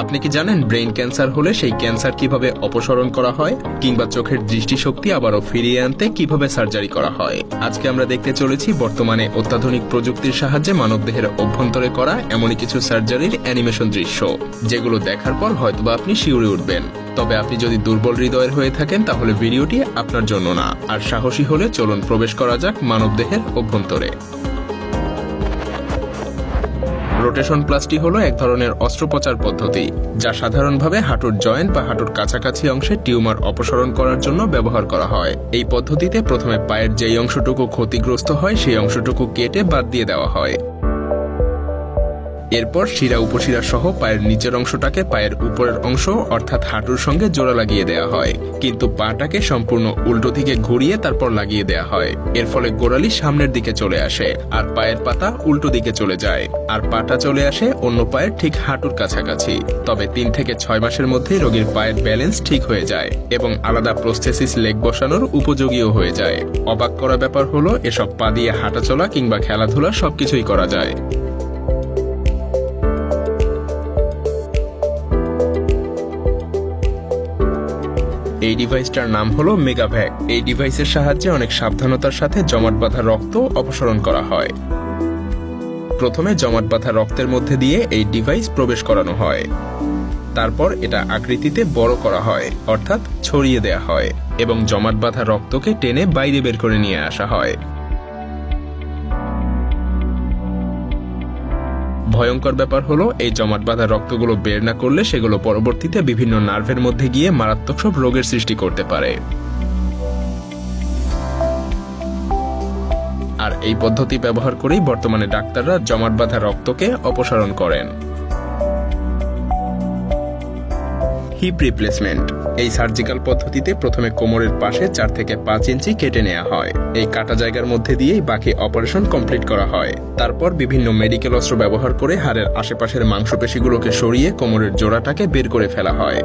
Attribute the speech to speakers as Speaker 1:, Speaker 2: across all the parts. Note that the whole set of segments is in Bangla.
Speaker 1: আপনি কি জানেন ব্রেইন ক্যান্সার হলে সেই ক্যান্সার কিভাবে অপসারণ করা হয়, কিংবা চোখের দৃষ্টিশক্তি আবারও ফিরিয়ে আনতে কিভাবে সার্জারি করা হয়? আজকে আমরা দেখতে চলেছি বর্তমানে অত্যাধুনিক প্রযুক্তির সাহায্যে মানবদেহের অভ্যন্তরে করা এমনই কিছু সার্জারির অ্যানিমেশন দৃশ্য, যেগুলো দেখার পর হয়তোবা আপনি শিউরে উঠবেন। তবে আপনি যদি দুর্বল হৃদয়ের হয়ে থাকেন তাহলে ভিডিওটি আপনার জন্য না। আর সাহসী হলে চলুন প্রবেশ করা যাক মানবদেহের অভ্যন্তরে। রোটেশন প্লাস্টি হলো এক ধরনের অস্ত্রোপচার পদ্ধতি, যা সাধারণভাবে হাঁটুর জয়েন্ট বা হাঁটুর কাছাকাছি অংশে টিউমার অপসারণ করার জন্য ব্যবহার করা হয়। এই পদ্ধতিতে প্রথমে পায়ের যেই অংশটুকু ক্ষতিগ্রস্ত হয় সেই অংশটুকু কেটে বাদ দিয়ে দেওয়া হয়। এরপর শিরা উপশিরা সহ পায়ের নিচের অংশটাকে পায়ের উপরের অংশ অর্থাৎ হাঁটুর সঙ্গে জোড়া লাগিয়ে দেওয়া হয়, কিন্তু পাটাকে সম্পূর্ণ উল্টো দিকে ঘুরিয়ে তারপর লাগিয়ে দেওয়া হয়। এর ফলে গোড়ালি সামনের দিকে চলে আসে আর পায়ের পাতা উল্টো দিকে চলে যায়, আর পাটা চলে আসে অন্য পায়ের ঠিক হাঁটুর কাছাকাছি। তবে 3 থেকে 6 মাসের মধ্যে রোগীর পায়ের ব্যালেন্স ঠিক হয়ে যায় এবং আলাদা প্রস্থেসিস লেগ বসানোর উপযোগীও হয়ে যায়। অবাক করা ব্যাপার হলো এসব পা দিয়ে হাঁটাচলা কিংবা খেলাধুলা সবকিছুই করা যায়। এই ডিভাইসটার নাম হলো মেগাভ্যাক। এই ডিভাইসের সাহায্যে অনেক সাবধানতার সাথে জমাট বাঁধা রক্ত অপসারণ করা হয়। প্রথমে জমাট বাঁধা রক্তের মধ্যে দিয়ে এই ডিভাইস প্রবেশ করানো হয়। তারপর এটা আকৃতিতে বড় করা হয়, অর্থাৎ ছড়িয়ে দেয়া হয়, এবং জমাট বাঁধা রক্তকে টেনে বাইরে বের করে নিয়ে আসা হয়। ভয়ঙ্কর ব্যাপার হলো এই জমাট বাঁধা রক্তগুলো বের না করলে সেগুলো পরবর্তীতে বিভিন্ন নার্ভের মধ্যে গিয়ে মারাত্মক সব রোগের সৃষ্টি করতে পারে। আর এই পদ্ধতি ব্যবহার করেই বর্তমানে ডাক্তাররা জমাট বাঁধা রক্তকে অপসারণ করেন। Hip replacement. এই সার্জিক্যাল পদ্ধতিতে প্রথমে কোমরের পাশে 4 থেকে 5 ইঞ্চি কেটে নেওয়া হয়। এই কাটা জায়গার মধ্যে দিয়েই বাকি অপারেশন কমপ্লিট করা হয়। তারপর বিভিন্ন মেডিকেল অস্ত্র ব্যবহার করে হাড়ের আশেপাশের মাংসপেশিগুলোকে সরিয়ে কোমরের জোড়াটাকে বের করে ফেলা হয়।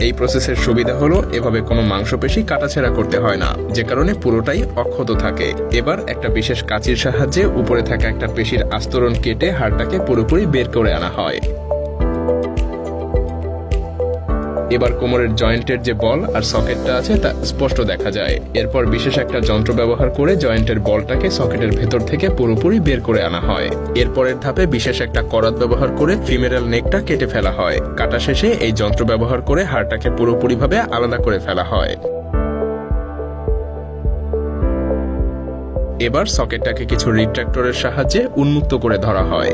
Speaker 1: এই প্রসেসের সুবিধা হলো এভাবে কোনো মাংসপেশি কাটাছেঁড়া করতে হয় না, যে কারণে পুরোটাই অক্ষত থাকে। এবার একটা বিশেষ কাঁচির সাহায্যে উপরে থাকা একটা পেশির আস্তরণ কেটে হাড়টাকে পুরোপুরি বের করে আনা হয়। এবার কোমরের জয়েন্টের যে বল আর সকেটটা আছে তা স্পষ্ট দেখা যায়। এরপর বিশেষ একটা যন্ত্র ব্যবহার করে জয়েন্টের বলটাকে সকেটের ভেতর থেকে পুরোপুরি বের করে আনা হয়। এরপরের ধাপে বিশেষ একটা করাত ব্যবহার করে ফিমেরাল নেকটা কেটে ফেলা হয়। কাটা শেষে এই যন্ত্র ব্যবহার করে হাড়টাকে পুরোপুরিভাবে আলাদা করে ফেলা হয়। এবার সকেটটাকে কিছু রিট্রাক্টরের সাহায্যে উন্মুক্ত করে ধরা হয়।